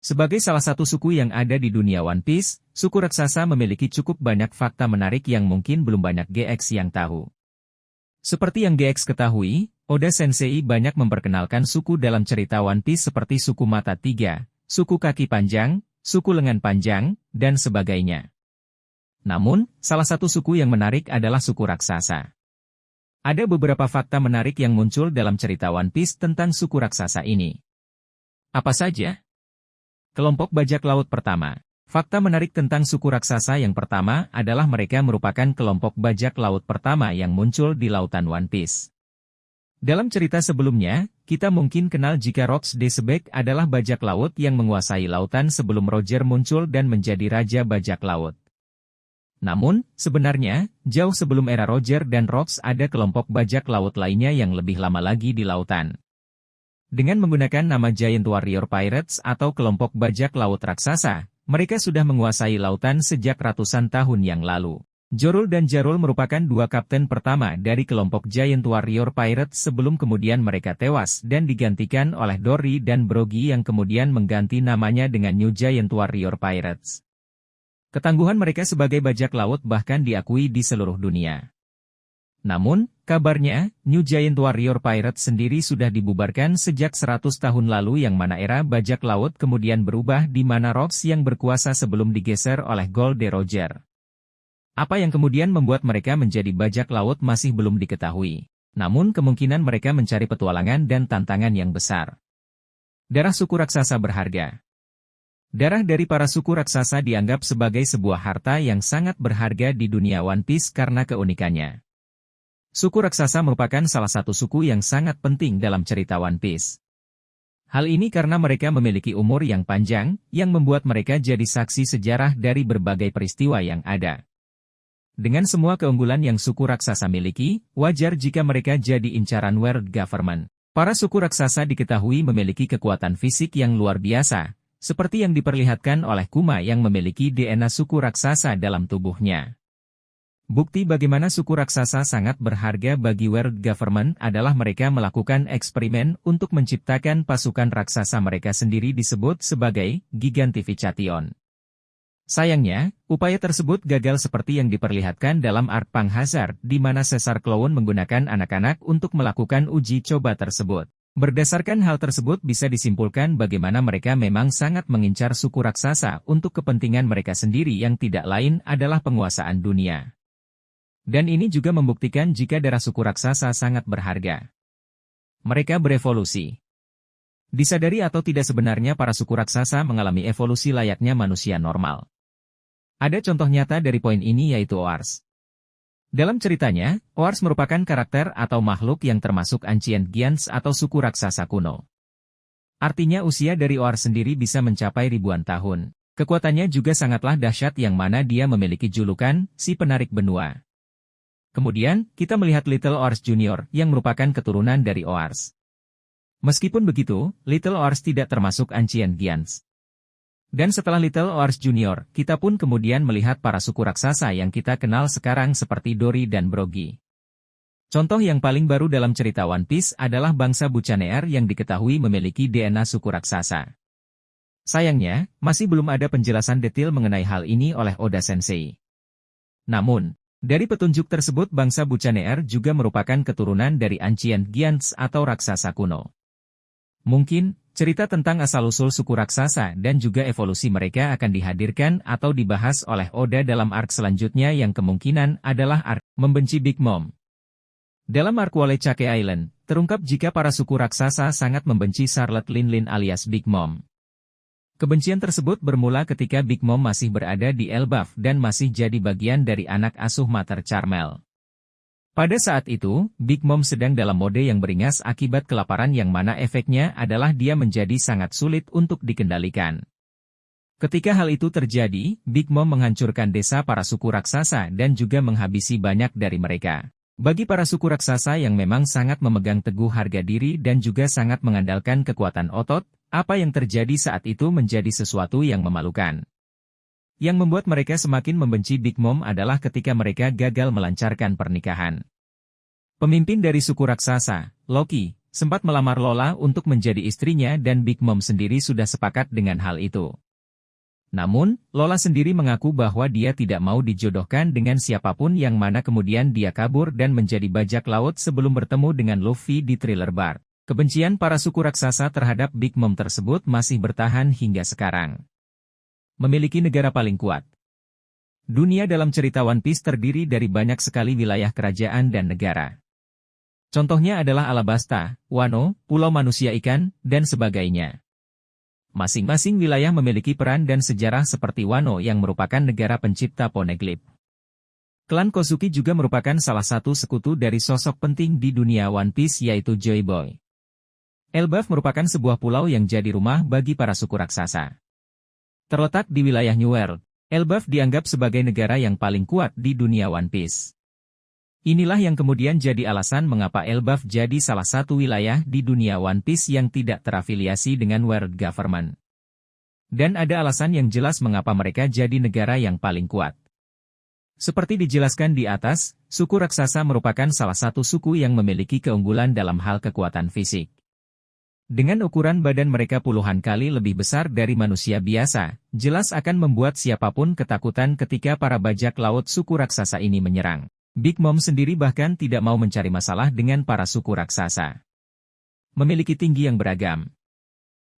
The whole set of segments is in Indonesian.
Sebagai salah satu suku yang ada di dunia One Piece, suku raksasa memiliki cukup banyak fakta menarik yang mungkin belum banyak GX yang tahu. Seperti yang GX ketahui, Oda Sensei banyak memperkenalkan suku dalam cerita One Piece seperti suku mata tiga, suku kaki panjang, suku lengan panjang, dan sebagainya. Namun, salah satu suku yang menarik adalah suku raksasa. Ada beberapa fakta menarik yang muncul dalam cerita One Piece tentang suku raksasa ini. Apa saja? Kelompok bajak laut pertama. Fakta menarik tentang suku raksasa yang pertama adalah mereka merupakan kelompok bajak laut pertama yang muncul di lautan One Piece. Dalam cerita sebelumnya, kita mungkin kenal jika Rox de Sebek adalah bajak laut yang menguasai lautan sebelum Roger muncul dan menjadi raja bajak laut. Namun, sebenarnya, jauh sebelum era Roger dan Rox ada kelompok bajak laut lainnya yang lebih lama lagi di lautan. Dengan menggunakan nama Giant Warrior Pirates atau kelompok bajak laut raksasa, mereka sudah menguasai lautan sejak ratusan tahun yang lalu. Jorul dan Jarul merupakan dua kapten pertama dari kelompok Giant Warrior Pirates sebelum kemudian mereka tewas dan digantikan oleh Dory dan Brogy yang kemudian mengganti namanya dengan New Giant Warrior Pirates. Ketangguhan mereka sebagai bajak laut bahkan diakui di seluruh dunia. Namun, kabarnya, New Giant Warrior Pirates sendiri sudah dibubarkan sejak 100 tahun lalu yang mana era bajak laut kemudian berubah di mana Rox yang berkuasa sebelum digeser oleh Gold de Roger. Apa yang kemudian membuat mereka menjadi bajak laut masih belum diketahui. Namun kemungkinan mereka mencari petualangan dan tantangan yang besar. Darah suku raksasa berharga. Darah dari para suku raksasa dianggap sebagai sebuah harta yang sangat berharga di dunia One Piece karena keunikannya. Suku raksasa merupakan salah satu suku yang sangat penting dalam cerita One Piece. Hal ini karena mereka memiliki umur yang panjang, yang membuat mereka jadi saksi sejarah dari berbagai peristiwa yang ada. Dengan semua keunggulan yang suku raksasa miliki, wajar jika mereka jadi incaran World Government. Para suku raksasa diketahui memiliki kekuatan fisik yang luar biasa, seperti yang diperlihatkan oleh Kuma yang memiliki DNA suku raksasa dalam tubuhnya. Bukti bagaimana suku raksasa sangat berharga bagi World Government adalah mereka melakukan eksperimen untuk menciptakan pasukan raksasa mereka sendiri disebut sebagai Gigantification. Sayangnya, upaya tersebut gagal seperti yang diperlihatkan dalam Arc Punk Hazard di mana Caesar Clown menggunakan anak-anak untuk melakukan uji coba tersebut. Berdasarkan hal tersebut bisa disimpulkan bagaimana mereka memang sangat mengincar suku raksasa untuk kepentingan mereka sendiri yang tidak lain adalah penguasaan dunia. Dan ini juga membuktikan jika darah suku raksasa sangat berharga. Mereka berevolusi. Disadari atau tidak sebenarnya para suku raksasa mengalami evolusi layaknya manusia normal. Ada contoh nyata dari poin ini yaitu Oars. Dalam ceritanya, Oars merupakan karakter atau makhluk yang termasuk Ancient Giants atau suku raksasa kuno. Artinya usia dari Oars sendiri bisa mencapai ribuan tahun. Kekuatannya juga sangatlah dahsyat yang mana dia memiliki julukan, si penarik benua. Kemudian, kita melihat Little Oars Junior yang merupakan keturunan dari Oars. Meskipun begitu, Little Oars tidak termasuk Ancient Giants. Dan setelah Little Oars Junior, kita pun kemudian melihat para suku raksasa yang kita kenal sekarang seperti Dory dan Brogy. Contoh yang paling baru dalam cerita One Piece adalah bangsa Buccaneer yang diketahui memiliki DNA suku raksasa. Sayangnya, masih belum ada penjelasan detail mengenai hal ini oleh Oda Sensei. Namun, dari petunjuk tersebut bangsa Buccaneer juga merupakan keturunan dari Ancient Giants atau raksasa kuno. Mungkin, cerita tentang asal-usul suku raksasa dan juga evolusi mereka akan dihadirkan atau dibahas oleh Oda dalam arc selanjutnya yang kemungkinan adalah arc membenci Big Mom. Dalam arc Wollechake Island, terungkap jika para suku raksasa sangat membenci Charlotte Linlin alias Big Mom. Kebencian tersebut bermula ketika Big Mom masih berada di Elbaf dan masih jadi bagian dari anak asuh Mater Carmel. Pada saat itu, Big Mom sedang dalam mode yang beringas akibat kelaparan yang mana efeknya adalah dia menjadi sangat sulit untuk dikendalikan. Ketika hal itu terjadi, Big Mom menghancurkan desa para suku raksasa dan juga menghabisi banyak dari mereka. Bagi para suku raksasa yang memang sangat memegang teguh harga diri dan juga sangat mengandalkan kekuatan otot, apa yang terjadi saat itu menjadi sesuatu yang memalukan. Yang membuat mereka semakin membenci Big Mom adalah ketika mereka gagal melancarkan pernikahan. Pemimpin dari suku raksasa, Loki, sempat melamar Lola untuk menjadi istrinya dan Big Mom sendiri sudah sepakat dengan hal itu. Namun, Lola sendiri mengaku bahwa dia tidak mau dijodohkan dengan siapapun yang mana kemudian dia kabur dan menjadi bajak laut sebelum bertemu dengan Luffy di Thriller Bark. Kebencian para suku raksasa terhadap Big Mom tersebut masih bertahan hingga sekarang. Memiliki negara paling kuat. Dunia dalam cerita One Piece terdiri dari banyak sekali wilayah kerajaan dan negara. Contohnya adalah Alabasta, Wano, Pulau Manusia Ikan, dan sebagainya. Masing-masing wilayah memiliki peran dan sejarah seperti Wano yang merupakan negara pencipta Poneglyph. Klan Kozuki juga merupakan salah satu sekutu dari sosok penting di dunia One Piece yaitu Joy Boy. Elbaf merupakan sebuah pulau yang jadi rumah bagi para suku raksasa. Terletak di wilayah New World, Elbaf dianggap sebagai negara yang paling kuat di dunia One Piece. Inilah yang kemudian jadi alasan mengapa Elbaf jadi salah satu wilayah di dunia One Piece yang tidak terafiliasi dengan World Government. Dan ada alasan yang jelas mengapa mereka jadi negara yang paling kuat. Seperti dijelaskan di atas, suku raksasa merupakan salah satu suku yang memiliki keunggulan dalam hal kekuatan fisik. Dengan ukuran badan mereka puluhan kali lebih besar dari manusia biasa, jelas akan membuat siapapun ketakutan ketika para bajak laut suku raksasa ini menyerang. Big Mom sendiri bahkan tidak mau mencari masalah dengan para suku raksasa. Memiliki tinggi yang beragam.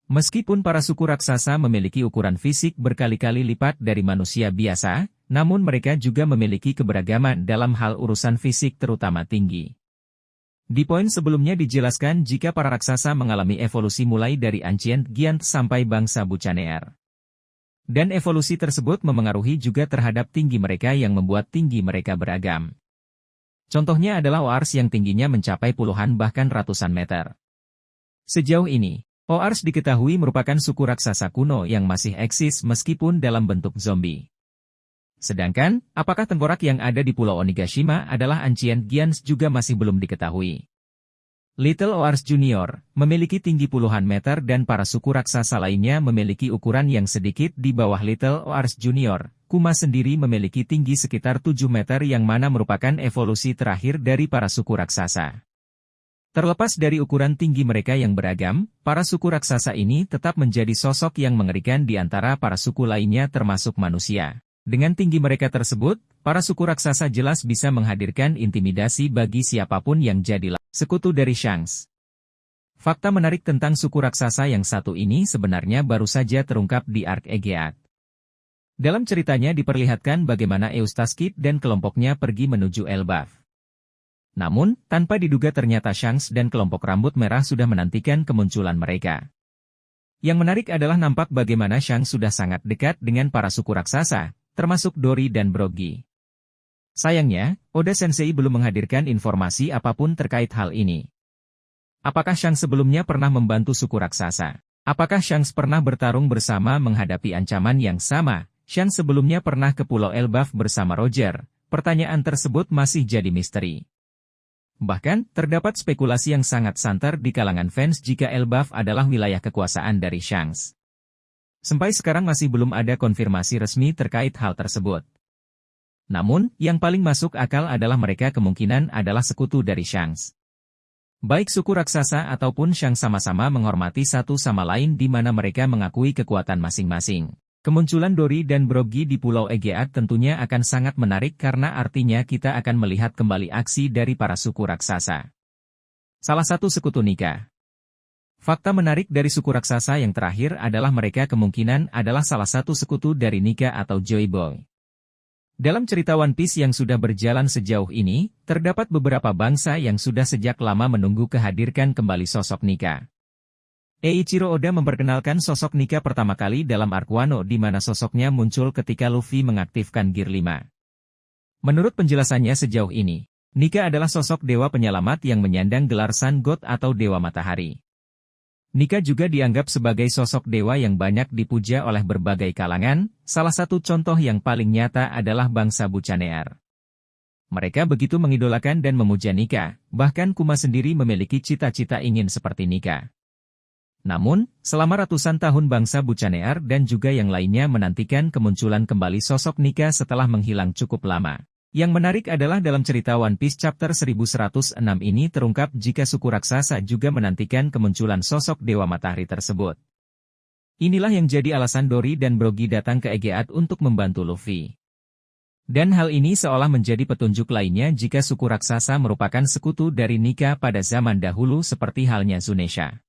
Meskipun para suku raksasa memiliki ukuran fisik berkali-kali lipat dari manusia biasa, namun mereka juga memiliki keberagaman dalam hal urusan fisik terutama tinggi. Di poin sebelumnya dijelaskan jika para raksasa mengalami evolusi mulai dari Ancient Giant sampai bangsa Buccaneer. Dan evolusi tersebut memengaruhi juga terhadap tinggi mereka yang membuat tinggi mereka beragam. Contohnya adalah Oars yang tingginya mencapai puluhan bahkan ratusan meter. Sejauh ini, Oars diketahui merupakan suku raksasa kuno yang masih eksis meskipun dalam bentuk zombie. Sedangkan, apakah tengkorak yang ada di Pulau Onigashima adalah Ancient Giants juga masih belum diketahui. Little Oars Junior memiliki tinggi puluhan meter dan para suku raksasa lainnya memiliki ukuran yang sedikit di bawah Little Oars Junior. Kuma sendiri memiliki tinggi sekitar 7 meter yang mana merupakan evolusi terakhir dari para suku raksasa. Terlepas dari ukuran tinggi mereka yang beragam, para suku raksasa ini tetap menjadi sosok yang mengerikan di antara para suku lainnya termasuk manusia. Dengan tinggi mereka tersebut, para suku raksasa jelas bisa menghadirkan intimidasi bagi siapapun yang jadi sekutu dari Shanks. Fakta menarik tentang suku raksasa yang satu ini sebenarnya baru saja terungkap di Arc Egeat. Dalam ceritanya diperlihatkan bagaimana Eustace Kid dan kelompoknya pergi menuju Elbaf. Namun, tanpa diduga ternyata Shanks dan kelompok rambut merah sudah menantikan kemunculan mereka. Yang menarik adalah nampak bagaimana Shanks sudah sangat dekat dengan para suku raksasa, termasuk Dory dan Broggy. Sayangnya, Oda Sensei belum menghadirkan informasi apapun terkait hal ini. Apakah Shanks sebelumnya pernah membantu suku raksasa? Apakah Shanks pernah bertarung bersama menghadapi ancaman yang sama? Shanks sebelumnya pernah ke Pulau Elbaf bersama Roger. Pertanyaan tersebut masih jadi misteri. Bahkan, terdapat spekulasi yang sangat santer di kalangan fans jika Elbaf adalah wilayah kekuasaan dari Shanks. Sampai sekarang masih belum ada konfirmasi resmi terkait hal tersebut. Namun, yang paling masuk akal adalah mereka kemungkinan adalah sekutu dari Shanks. Baik suku raksasa ataupun Shanks sama-sama menghormati satu sama lain di mana mereka mengakui kekuatan masing-masing. Kemunculan Dory dan Broggy di Pulau Egeat tentunya akan sangat menarik karena artinya kita akan melihat kembali aksi dari para suku raksasa. Salah satu sekutu Nika. Fakta menarik dari suku raksasa yang terakhir adalah mereka kemungkinan adalah salah satu sekutu dari Nika atau Joy Boy. Dalam cerita One Piece yang sudah berjalan sejauh ini, terdapat beberapa bangsa yang sudah sejak lama menunggu kehadiran kembali sosok Nika. Eiichiro Oda memperkenalkan sosok Nika pertama kali dalam Arc Wano di mana sosoknya muncul ketika Luffy mengaktifkan Gear 5. Menurut penjelasannya sejauh ini, Nika adalah sosok dewa penyelamat yang menyandang gelar Sun God atau Dewa Matahari. Nika juga dianggap sebagai sosok dewa yang banyak dipuja oleh berbagai kalangan, salah satu contoh yang paling nyata adalah bangsa Buccaneer. Mereka begitu mengidolakan dan memuja Nika, bahkan Kuma sendiri memiliki cita-cita ingin seperti Nika. Namun, selama ratusan tahun bangsa Buccaneer dan juga yang lainnya menantikan kemunculan kembali sosok Nika setelah menghilang cukup lama. Yang menarik adalah dalam cerita One Piece chapter 1106 ini terungkap jika suku raksasa juga menantikan kemunculan sosok Dewa Matahari tersebut. Inilah yang jadi alasan Dory dan Brogy datang ke Egeat untuk membantu Luffy. Dan hal ini seolah menjadi petunjuk lainnya jika suku raksasa merupakan sekutu dari Nika pada zaman dahulu seperti halnya Zunisha.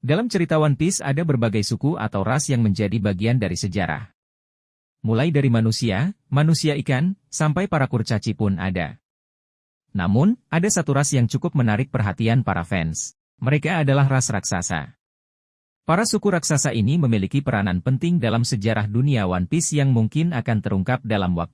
Dalam cerita One Piece ada berbagai suku atau ras yang menjadi bagian dari sejarah. Mulai dari manusia, manusia ikan, sampai para kurcaci pun ada. Namun, ada satu ras yang cukup menarik perhatian para fans. Mereka adalah ras raksasa. Para suku raksasa ini memiliki peranan penting dalam sejarah dunia One Piece yang mungkin akan terungkap dalam waktu